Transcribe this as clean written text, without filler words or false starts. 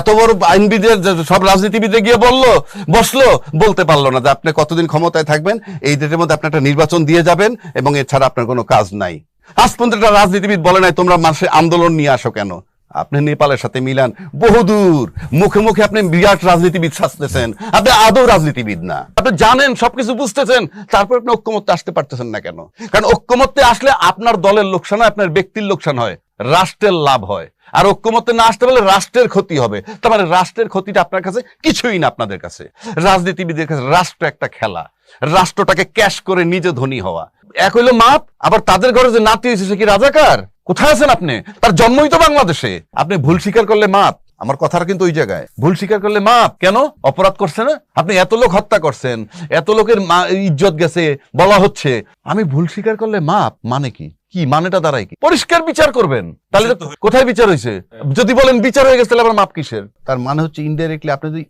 এত বড় আইনবিদের সব রাজনীতিবিদে গিয়ে বসলো, বলতে পারলো না যে আপনি কতদিন ক্ষমতায় থাকবেন, এই ডেটের মধ্যে আপনি একটা নির্বাচন দিয়ে যাবেন এবং এছাড়া আপনার কোনো কাজ নাই। আজ পর্যন্ত একটা রাজনীতিবিদ বলে নাই তোমরা মানুষের আন্দোলন নিয়ে আসো কেন। আপনি নেপালের সাথে মিলান বহুদূর, মুখে মুখে আপনি বিরাট রাজনীতিবিদ সাজতেছেন, আপনি আদৌ রাজনীতিবিদ না। আপনি জানেন, সবকিছু বুঝতেছেন, তারপর আপনি ঐক্যমত্যে আসতে পারতেছেন না কেন? কারণ ঐক্যমত্যে আসলে আপনার দলের লোকসান হয়, আপনার ব্যক্তির লোকসান হয়, রাষ্ট্রের লাভ হয়। আর ঐক্যমত্যে না আসতে পারলে রাষ্ট্রের ক্ষতি হবে। তার মানে রাষ্ট্রের ক্ষতিটা আপনার কাছে কিছুই না। আপনাদের কাছে, রাজনীতিবিদের কাছে রাষ্ট্র একটা খেলা, রাষ্ট্রটাকে ক্যাশ করে নিজে ধনী হওয়া। এক হইলো মাপ, আবার তাদের ঘরে যে নাতি হয়েছে সে কি রাজাকার? কোথায় আছেন আপনি? তার জন্মই তো বাংলাদেশে। আপনি ভুল স্বীকার করলে মাপ, আমার কথাটা কিন্তু ওই জায়গায়, ভুল স্বীকার করলে মাপ কেন? অপরাধ করছে না আপনি, এত লোক হত্যা করছেন, এত লোকের ইজ্জত গেছে বলা হচ্ছে, আমি ভুল স্বীকার করলে মাপ মানে কি? কি মানেটা দাঁড়ায় কি? পরিষ্কার বিচার করবেন, তাহলে কোথায় বিচার হয়েছে? যদি বলেন বিচার হয়ে গেছে তাহলে আবার মাপ কিসের? তার মানে হচ্ছে ইনডাইরেক্টলি আপনি যদি